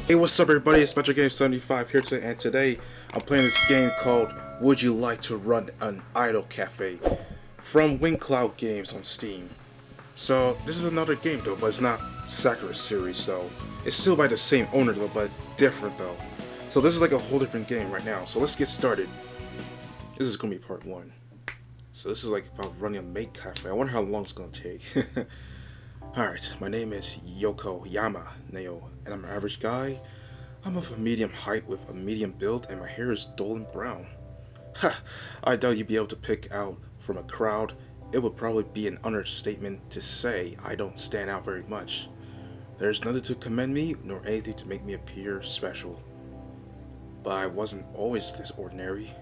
Hey, what's up, everybody? It's Metro Game 75 here today, and today I'm playing this game called Would You Like to Run an Idle Cafe from Cloud Games on Steam. So this is another game though, but it's not Sakura series, so it's still by the same owner though, but different though. So this is like a whole different game right now. So let's get started. This is gonna be part one. So this is like about running a maid cafe. I wonder how long it's gonna take. Alright, my name is Yokoyama Neo, and I'm an average guy. I'm of a medium height with a medium build, and my hair is dull and brown. Ha! I doubt you'd be able to pick out from a crowd. It would probably be an understatement to say I don't stand out very much. There's nothing to commend me, nor anything to make me appear special. But I wasn't always this ordinary.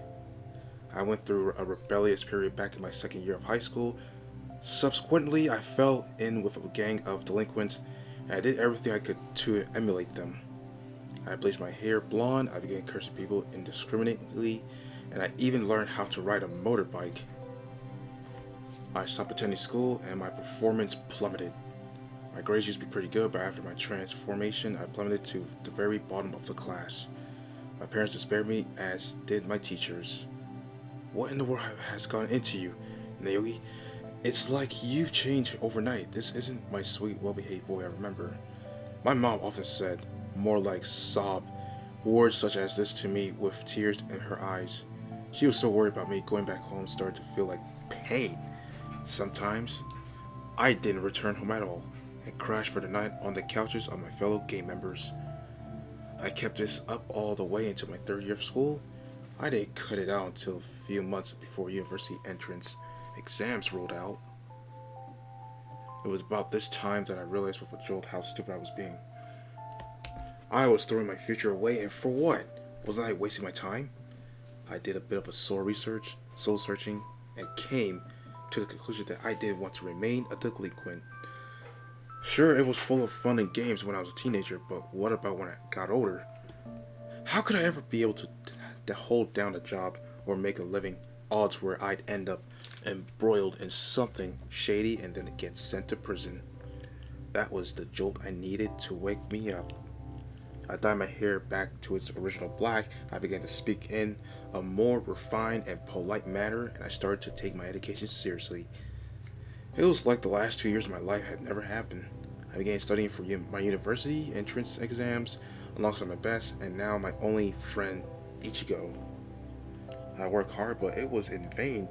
I went through a rebellious period back in my second year of high school. Subsequently, I fell in with a gang of delinquents, and I did everything I could to emulate them. I bleached my hair blonde, I began cursing people indiscriminately, and I even learned how to ride a motorbike. I stopped attending school, and my performance plummeted. My grades used to be pretty good, but after my transformation, I plummeted to the very bottom of the class. My parents despaired me, as did my teachers. What in the world has gone into you, Naoki? It's like you've changed overnight. This isn't my sweet, well-behaved boy I remember. My mom often said, more like sobbed, words such as this to me with tears in her eyes. She was so worried about me going back home started to feel like pain. Sometimes, I didn't return home at all and crashed for the night on the couches of my fellow game members. I kept this up all the way into my third year of school. I didn't cut it out until a few months before university entrance exams rolled out. It was about this time that I realized with a jolt how stupid I was being. I was throwing my future away, and for what? Wasn't I wasting my time? I did a bit of a soul searching, and came to the conclusion that I didn't want to remain a delinquent. Sure, it was full of fun and games when I was a teenager, but what about when I got older? How could I ever be able to hold down a job or make a living? Odds were I'd end up embroiled in something shady and then get sent to prison. That was the jolt I needed to wake me up. I dyed my hair back to its original black. I began to speak in a more refined and polite manner, and I started to take my education seriously. It was like the last 2 years of my life had never happened. I began studying for my university entrance exams alongside my best and now my only friend, Ichigo. I worked hard, but it was in vain.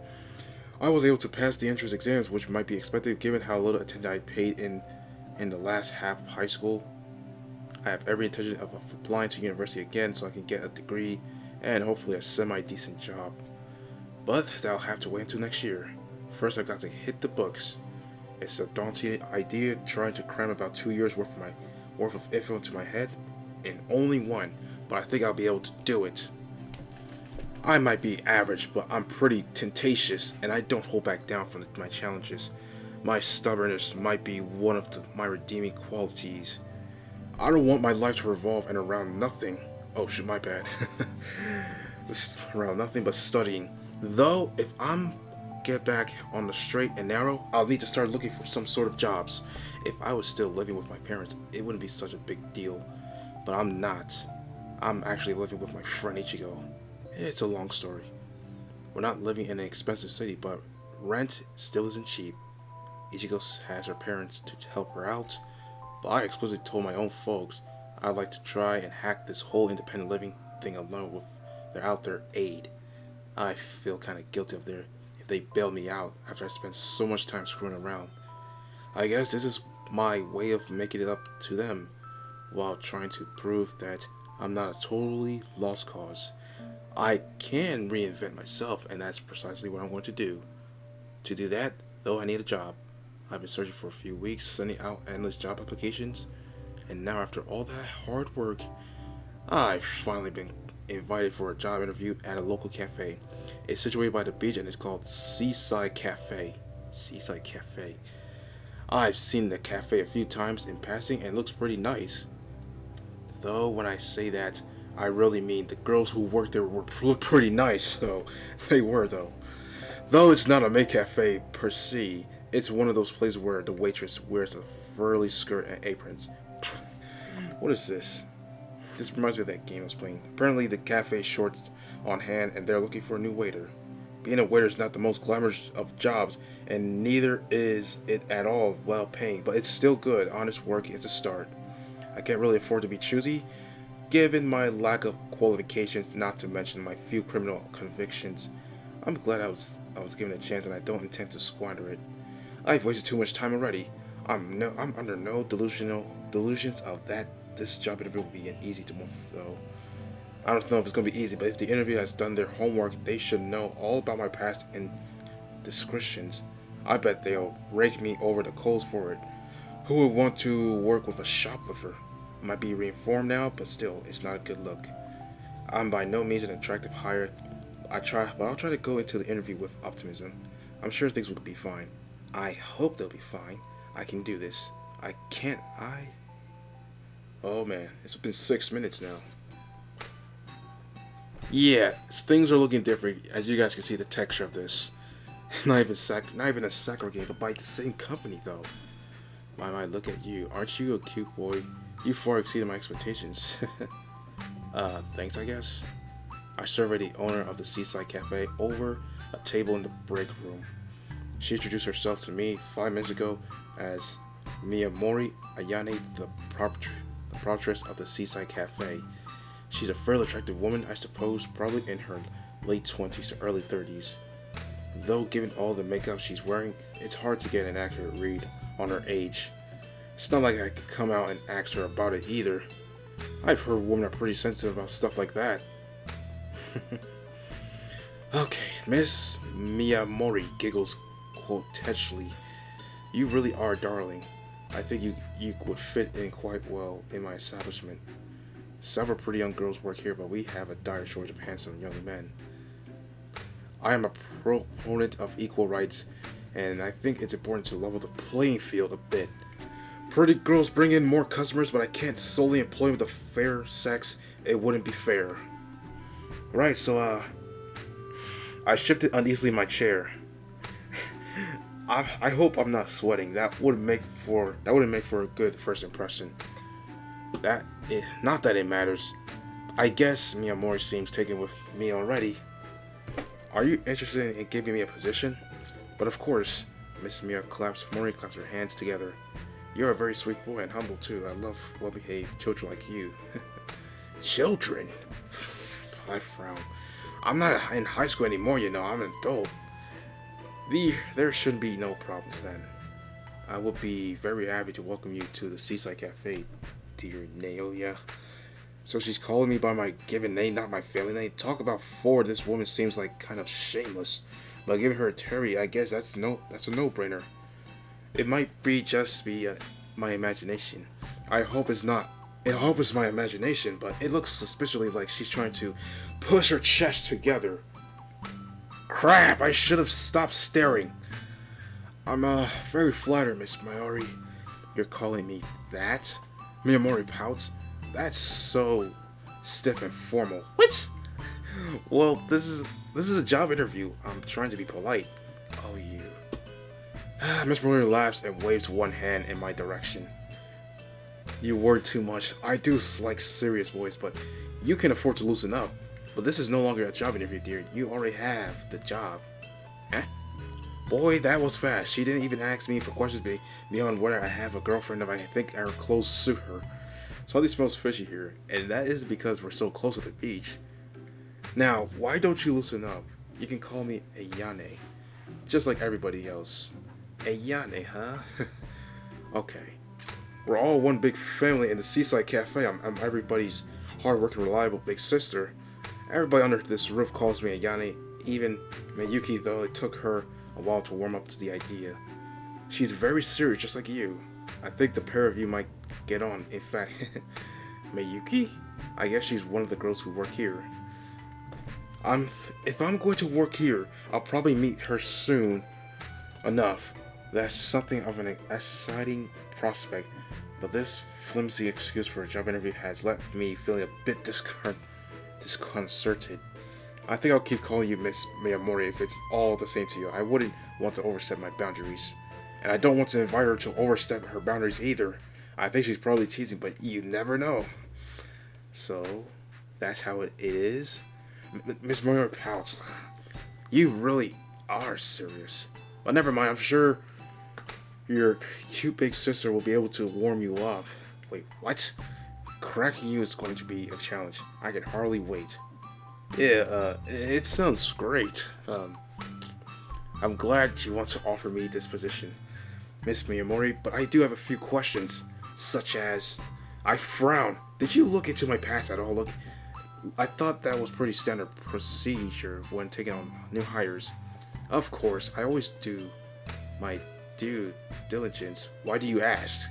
I was able to pass the entrance exams, which might be expected given how little attention I paid in the last half of high school. I have every intention of applying to university again so I can get a degree and hopefully a semi-decent job. But that'll have to wait until next year. First I've got to hit the books. It's a daunting idea trying to cram about 2 years worth of info into my head in only one, but I think I'll be able to do it. I might be average, but I'm pretty tenacious, and I don't hold back down from my challenges. My stubbornness might be one of my redeeming qualities. I don't want my life to revolve and around nothing. Oh shit, my bad. Around nothing but studying. Though, if I'm get back on the straight and narrow, I'll need to start looking for some sort of jobs. If I was still living with my parents, it wouldn't be such a big deal. But I'm not. I'm actually living with my friend Ichigo. It's a long story. We're not living in an expensive city, but rent still isn't cheap. Ichigo has her parents to help her out, but I explicitly told my own folks I'd like to try and hack this whole independent living thing alone with their aid. I feel kind of guilty if they bailed me out after I spent so much time screwing around. I guess this is my way of making it up to them, while trying to prove that I'm not a totally lost cause. I can reinvent myself, and that's precisely what I'm going to do. To do that, though, I need a job. I've been searching for a few weeks, sending out endless job applications, and now after all that hard work, I've finally been invited for a job interview at a local cafe. It's situated by the beach and it's called Seaside Cafe. Seaside Cafe. I've seen the cafe a few times in passing and it looks pretty nice. Though when I say that, I really mean the girls who worked there were pretty nice, so they were though. Though it's not a maid cafe per se, it's one of those places where the waitress wears a frilly skirt and aprons. What is this? This reminds me of that game I was playing. Apparently the cafe is short on hand and they're looking for a new waiter. Being a waiter is not the most glamorous of jobs, and neither is it at all well paying, but it's still good. Honest work is a start. I can't really afford to be choosy, given my lack of qualifications, not to mention my few criminal convictions. I'm glad I was given a chance, and I don't intend to squander it. I've wasted too much time already. I'm under no delusions of that this job interview will be an easy to move though. I don't know if it's gonna be easy, but if the interview has done their homework, they should know all about my past indiscretions. I bet they'll rake me over the coals for it. Who would want to work with a shoplifter? I might be reinformed now, but still, it's not a good look. I'm by no means an attractive hire. But I'll try to go into the interview with optimism. I'm sure things will be fine. I hope they'll be fine. I can do this. I can't. Oh man, it's been 6 minutes now. Yeah, things are looking different. As you guys can see, the texture of this. Not even a segregated, but by the same company though. My, look at you. Aren't you a cute boy? You far exceeded my expectations. Thanks, I guess. I surveyed the owner of the Seaside Cafe over a table in the break room. She introduced herself to me 5 minutes ago as Miyamori Ayane, the proprietress of the Seaside Cafe. She's a fairly attractive woman, I suppose, probably in her late 20s to early 30s. Though given all the makeup she's wearing, it's hard to get an accurate read on her age. It's not like I could come out and ask her about it either. I've heard women are pretty sensitive about stuff like that. Okay, Miss Miyamori giggles quotentially. You really are darling. I think you would fit in quite well in my establishment. Several pretty young girls work here, but we have a dire shortage of handsome young men. I am a proponent of equal rights, and I think it's important to level the playing field a bit. Pretty girls bring in more customers, but I can't solely employ them with the fair sex. It wouldn't be fair. Right, so I shifted uneasily in my chair. I hope I'm not sweating. That wouldn't make for a good first impression. Not that it matters. I guess Miyamori seems taken with me already. Are you interested in giving me a position? But of course, Miss Mori claps her hands together. You're a very sweet boy and humble too. I love well-behaved children like you. Children? I frown. I'm not in high school anymore, you know. I'm an adult. There should be no problems then. I would be very happy to welcome you to the Seaside Cafe, dear Naoya. So she's calling me by my given name, not my family name. Talk about forward. This woman seems like kind of shameless. But giving her a Terry, I guess that's a no-brainer. It might be my imagination. I hope it's not. I hope it's my imagination, but it looks suspiciously like she's trying to push her chest together. Crap! I should have stopped staring. I'm very flattered, Miss Mayori. You're calling me that? Miyamori pouts. That's so stiff and formal. What? Well, this is a job interview. I'm trying to be polite. Oh, you. Miss Mayori laughs and waves one hand in my direction. You worry too much. I do like serious voice, but you can afford to loosen up. But this is no longer a job interview, dear. You already have the job. Huh? Boy, that was fast. She didn't even ask me for questions beyond whether I have a girlfriend if I think our clothes suit her. Something smells fishy here, and that is because we're so close to the beach. Now, why don't you loosen up? You can call me Ayane, just like everybody else. Ayane, huh? Okay. We're all one big family in the Seaside Cafe. I'm everybody's hard-working, reliable big sister. Everybody under this roof calls me Ayane. Even Miyuki, though it took her a while to warm up to the idea. She's very serious, just like you. I think the pair of you might get on. In fact, Miyuki? I guess she's one of the girls who work here. If I'm going to work here, I'll probably meet her soon enough. That's something of an exciting prospect, but this flimsy excuse for a job interview has left me feeling a bit disconcerted. I think I'll keep calling you Miss Miyamori if it's all the same to you. I wouldn't want to overstep my boundaries. And I don't want to invite her to overstep her boundaries either. I think she's probably teasing, but you never know. So, that's how it is? Miss Murray pouts. You really are serious. But never mind, I'm sure your cute big sister will be able to warm you up. Wait, what? Cracking you is going to be a challenge. I can hardly wait. Yeah, it sounds great. I'm glad you want to offer me this position, Miss Miyamori, but I do have a few questions, such as, I frown. Did you look into my past at all? Look, I thought that was pretty standard procedure when taking on new hires. Of course, I always do my due diligence. Why do you ask?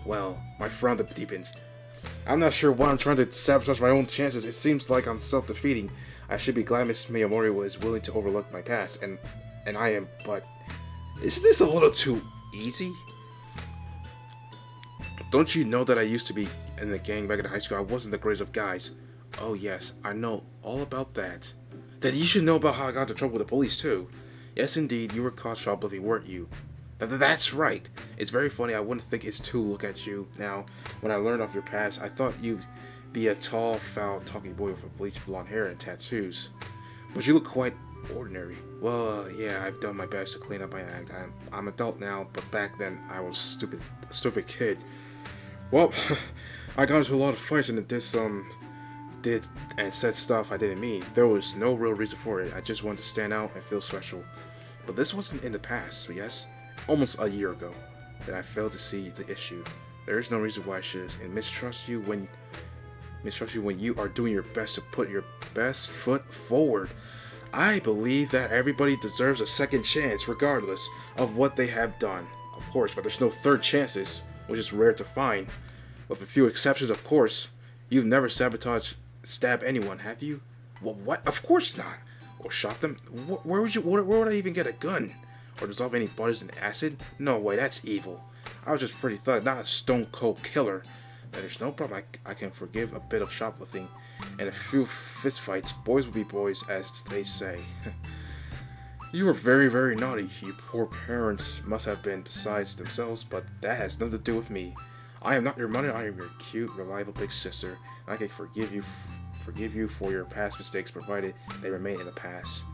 Well, my frown deepens. I'm not sure why I'm trying to sabotage my own chances. It seems like I'm self-defeating. I should be glad Miss Miyamori was willing to overlook my past, and I am, but isn't this a little too easy? Don't you know that I used to be in the gang back in high school? I wasn't the greatest of guys. Oh yes, I know all about that. Then you should know about how I got into trouble with the police too. Yes indeed, you were caught shoplifting, weren't you? That's right. It's very funny. I wouldn't think it's to look at you now. When I learned of your past, I thought you'd be a tall, foul, talking boy with a bleached blonde hair and tattoos. But you look quite ordinary. Well, yeah, I've done my best to clean up my act. I'm adult now, but back then I was a stupid kid. Well, I got into a lot of fights and did and said stuff I didn't mean. There was no real reason for it. I just wanted to stand out and feel special. But this wasn't in the past, so yes, almost a year ago, that I failed to see the issue. There is no reason why I should mistrust you when you are doing your best to put your best foot forward. I believe that everybody deserves a second chance, regardless of what they have done. Of course, but there's no third chances, which is rare to find. With a few exceptions, of course. You've never stabbed anyone, have you? Well, what? Of course not. Or shot them? Where would I even get a gun? Or dissolve any bodies in acid? No way, that's evil. I was just pretty thug, not a stone cold killer. There's no problem. I can forgive a bit of shoplifting and a few fistfights. Boys will be boys, as they say. You were very, very naughty. You poor parents must have been besides themselves, but that has nothing to do with me. I am not your mother. I am your cute, reliable big sister. And I can forgive you for your past mistakes, provided they remain in the past.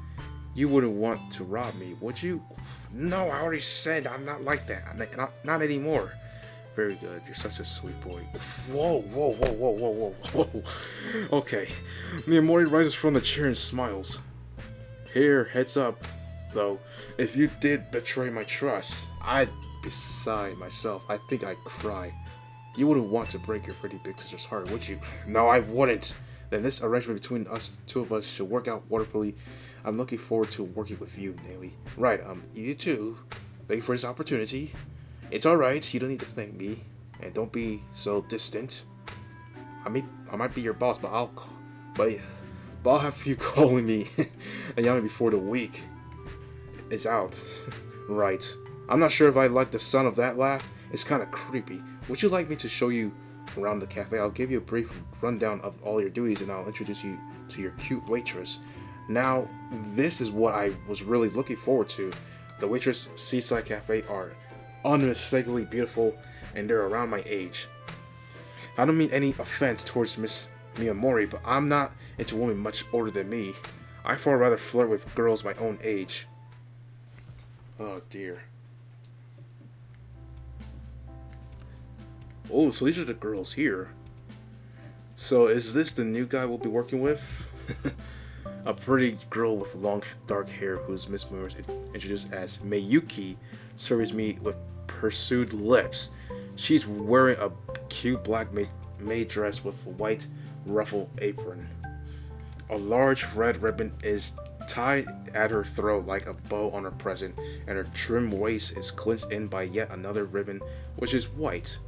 You wouldn't want to rob me, would you? No, I already said I'm not like that. Not anymore. Very good. You're such a sweet boy. Whoa. Okay. Miyamori rises from the chair and smiles. Here, heads up, though. If you did betray my trust, I'd be beside myself. I think I'd cry. You wouldn't want to break your pretty big sister's heart, would you? No, I wouldn't. Then this arrangement between us, two of us, should work out wonderfully. I'm looking forward to working with you, Nelly. Right, you too. Thank you for this opportunity. It's alright, you don't need to thank me. And don't be so distant. I might be your boss, but I'll have you calling me and yelling before the week is out. Right. I'm not sure if I like the sound of that laugh. It's kind of creepy. Would you like me to show you around the cafe? I'll give you a brief rundown of all your duties and I'll introduce you to your cute waitress. Now, this is what I was really looking forward to. The waitress Seaside Cafe are unmistakably beautiful and they're around my age. I don't mean any offense towards Miss Miyamori, but I'm not into women much older than me. I far rather flirt with girls my own age. Oh dear. Oh, so these are the girls here. So is this the new guy we'll be working with? A pretty girl with long dark hair who's Miss Miyamori introduced as Mayuki serves me with pursued lips. She's wearing a cute black maid dress with a white ruffle apron. A large red ribbon is tied at her throat like a bow on her present, and her trim waist is clinched in by yet another ribbon, which is white.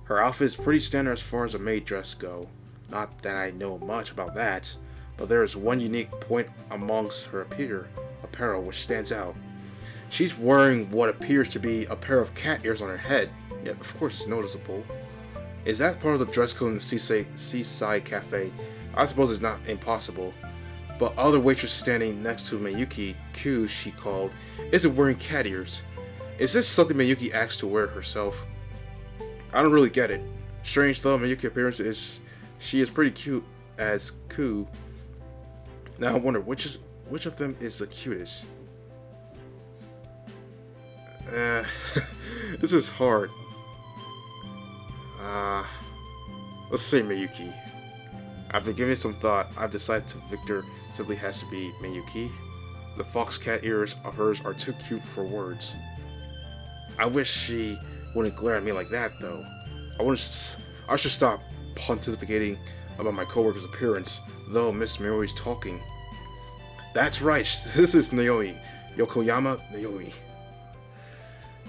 Her outfit is pretty standard as far as a maid dress go. Not that I know much about that, but there is one unique point amongst her apparel which stands out. She's wearing what appears to be a pair of cat ears on her head, yet of course it's noticeable. Is that part of the dress code in the Seaside Cafe? I suppose it's not impossible. But other waitress standing next to Mayuki, Q she called, isn't wearing cat ears. Is this something Mayuki asked to wear herself? I don't really get it. Strange though, Mayuki's appearance is She is pretty cute as Ku. Now I wonder which of them is the cutest. Uh, this is hard. Let's say Miyuki. After giving it some thought, I've decided Victor simply has to be Miyuki. The fox cat ears of hers are too cute for words. I wish she wouldn't glare at me like that, though. I should stop pontificating about my coworker's appearance, though Miss Miori's talking. That's right, this is Naomi. Yokoyama Naomi.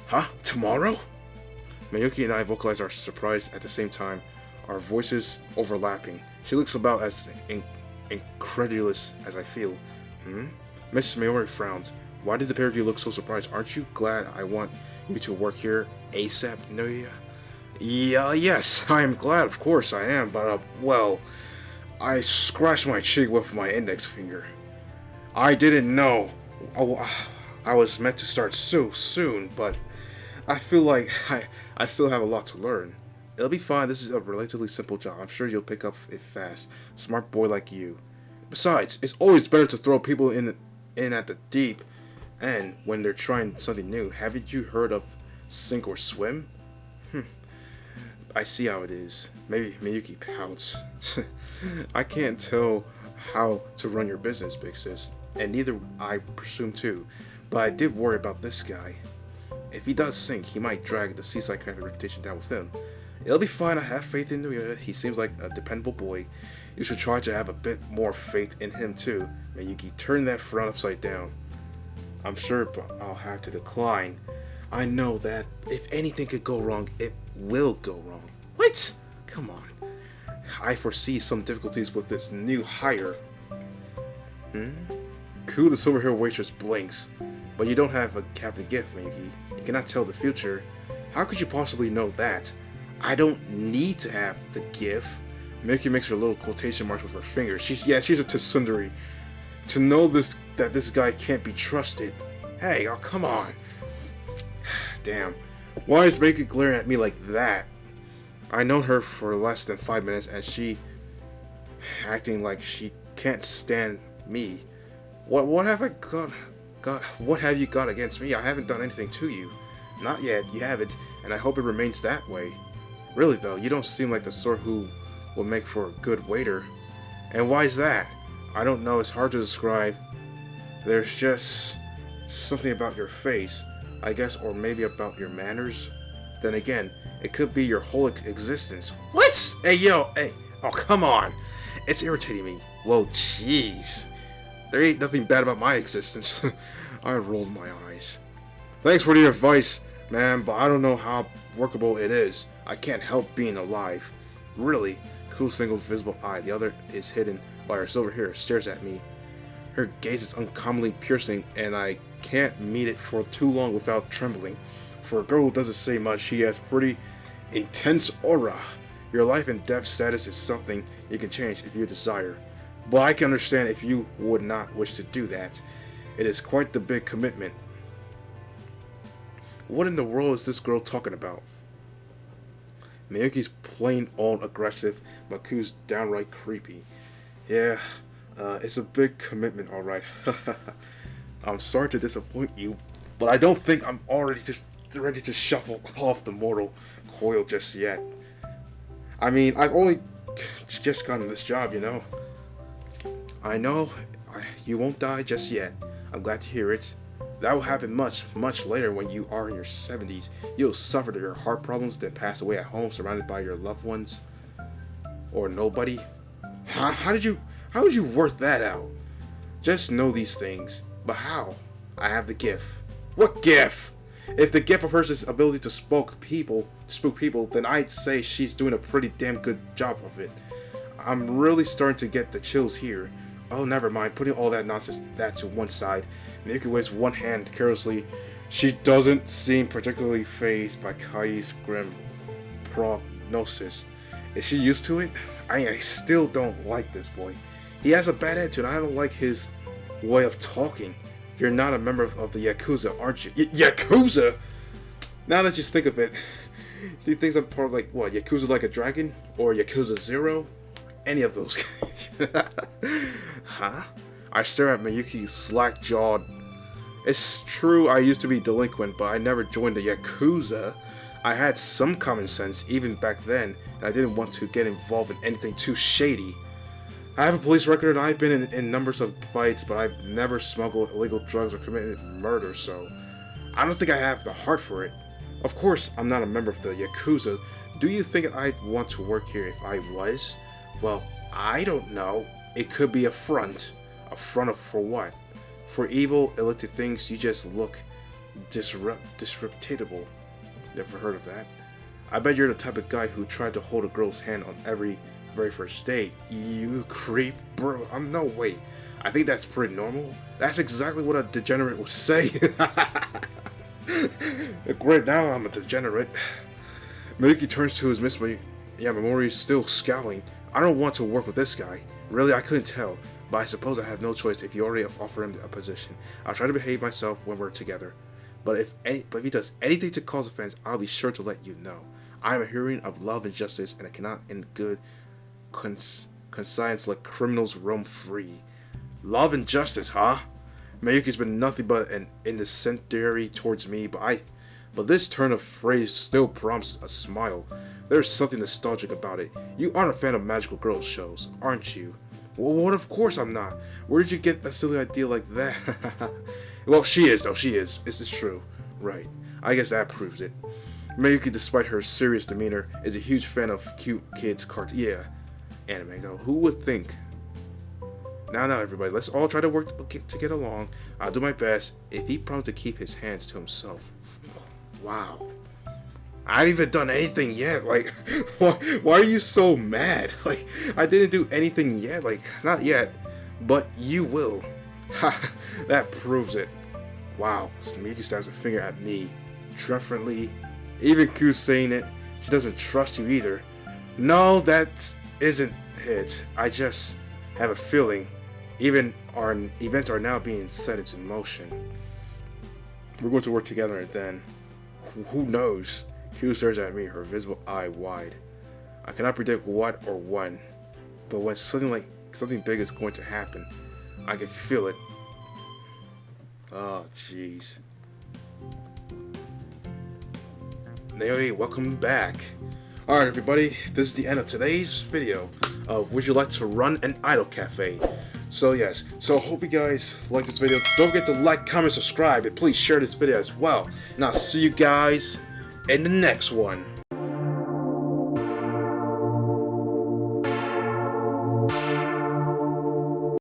Huh? Tomorrow? Miyuki and I vocalize our surprise at the same time, our voices overlapping. She looks about as incredulous as I feel. Miss Miori frowns. Why did the pair of you look so surprised? Aren't you glad I want you to work here ASAP, Noya? Yeah, yes, I am glad, of course I am, but, well, I scratched my cheek with my index finger. I didn't know. I was meant to start so soon, but I feel like I still have a lot to learn. It'll be fine, this is a relatively simple job. I'm sure you'll pick up it fast. Smart boy like you. Besides, it's always better to throw people in at the deep end when they're trying something new. Haven't you heard of sink or swim? I see how it is. Maybe Miyuki pouts. I can't tell how to run your business, big sis, and neither I presume to, but I did worry about this guy. If he does sink, he might drag the Seaside Cafe reputation down with him. It'll be fine, I have faith in him. He seems like a dependable boy. You should try to have a bit more faith in him too. Miyuki, turn that frown upside down. I'm sure I'll have to decline. I know that if anything could go wrong, it will go wrong. What? Come on. I foresee some difficulties with this new hire. Ku, the silver hair waitress, blinks. But you don't have the gift, Miyuki. You cannot tell the future. How could you possibly know that? I don't need to have the gift. Miyuki makes her little quotation marks with her fingers. She's a tsundere. To know that this guy can't be trusted. Hey, oh come on. Damn. Why is Miyuki glaring at me like that? I known her for less than 5 minutes and she acting like she can't stand me. What have I got? What have you got against me? I haven't done anything to you. Not yet, you haven't, and I hope it remains that way. Really though, you don't seem like the sort who will make for a good waiter. And why is that? I don't know, it's hard to describe. There's just something about your face, I guess, or maybe about your manners. Then again, it could be your whole existence. What? Hey, yo, hey. Oh, come on. It's irritating me. Whoa, jeez. There ain't nothing bad about my existence. I rolled my eyes. Thanks for the advice, man, but I don't know how workable it is. I can't help being alive. Really? Cool single visible eye. The other is hidden by her silver hair. Stares at me. Her gaze is uncommonly piercing, and I can't meet it for too long without trembling. For a girl who doesn't say much, she has pretty intense aura. Your life and death status is something you can change if you desire. But I can understand if you would not wish to do that. It is quite the big commitment. What in the world is this girl talking about? Miyuki's plain old aggressive, but Ku's downright creepy. Yeah, it's a big commitment, alright. I'm sorry to disappoint you, but I don't think I'm already just ready to shuffle off the mortal coil just yet. I mean, I've only just gotten this job, you know. I know you won't die just yet. I'm glad to hear it. That will happen much, much later when you are in your 70s. You'll suffer your heart problems, then pass away at home surrounded by your loved ones. Or nobody. How would you work that out? Just know these things. But how? I have the gift. What gift? If the gift of hers is ability to spook people, then I'd say she's doing a pretty damn good job of it. I'm really starting to get the chills here. Oh, never mind. Putting all that nonsense to one side, Miyuki waves one hand carelessly. She doesn't seem particularly fazed by Kai's grim prognosis. Is she used to it? I still don't like this boy. He has a bad attitude. I don't like his way of talking. You're not a member of the Yakuza, aren't you? Yakuza? Now that you think of it, do you think I'm part of, like, what, Yakuza Like a Dragon? Or Yakuza 0? any of those. Huh? I stare at Miyuki slack-jawed. It's true I used to be delinquent, but I never joined the Yakuza. I had some common sense even back then, and I didn't want to get involved in anything too shady. I have a police record and I've been in numbers of fights, but I've never smuggled illegal drugs or committed murder, so I don't think I have the heart for it. Of course, I'm not a member of the Yakuza. Do you think I'd want to work here if I was? Well, I don't know. It could be a front. A front for what? For evil, illicit things, you just look disreputable. Never heard of that? I bet you're the type of guy who tried to hold a girl's hand on every very first date. You creep, bro. I'm no way. I think that's pretty normal. That's exactly what a degenerate would say. Great, now I'm a degenerate. Miyuki turns to his Miss Yamamori, still scowling. I don't want to work with this guy. Really, I couldn't tell. But I suppose I have no choice if you already offer him a position. I'll try to behave myself when we're together. But if he does anything to cause offense, I'll be sure to let you know. I am a heroine of love and justice, and I cannot in good conscience let criminals roam free. Love and justice, huh? Miyuki's been nothing but an incendiary towards me, but this turn of phrase still prompts a smile. There's something nostalgic about it. You aren't a fan of magical girls shows, aren't you? Well, what? Of course I'm not. Where did you get a silly idea like that? Well, she is, though. She is. This is true. Right. I guess that proves it. Miyuki, despite her serious demeanor, is a huge fan of cute kids' anime, though. Who would think? Now, everybody, let's all try to work to get along. I'll do my best. If he promised to keep his hands to himself. Wow. I haven't even done anything yet. Like, why are you so mad? Like, I didn't do anything yet. Like, not yet. But you will. Ha, that proves it. Wow. Miyuki stabs a finger at me. Triumphantly. Even Ku's saying it. She doesn't trust you either. No, that isn't it. I just have a feeling. Even our events are now being set into motion. We're going to work together and then. Who knows? Q stares at me, her visible eye wide. I cannot predict what or when, but when something big is going to happen, I can feel it. Oh, jeez. Naomi, welcome back. Alright, everybody, this is the end of today's video of Would You Like to Run an Idol Cafe? So yes, hope you guys like this video. Don't forget to like, comment, subscribe, and please share this video as well. And I'll see you guys in the next one.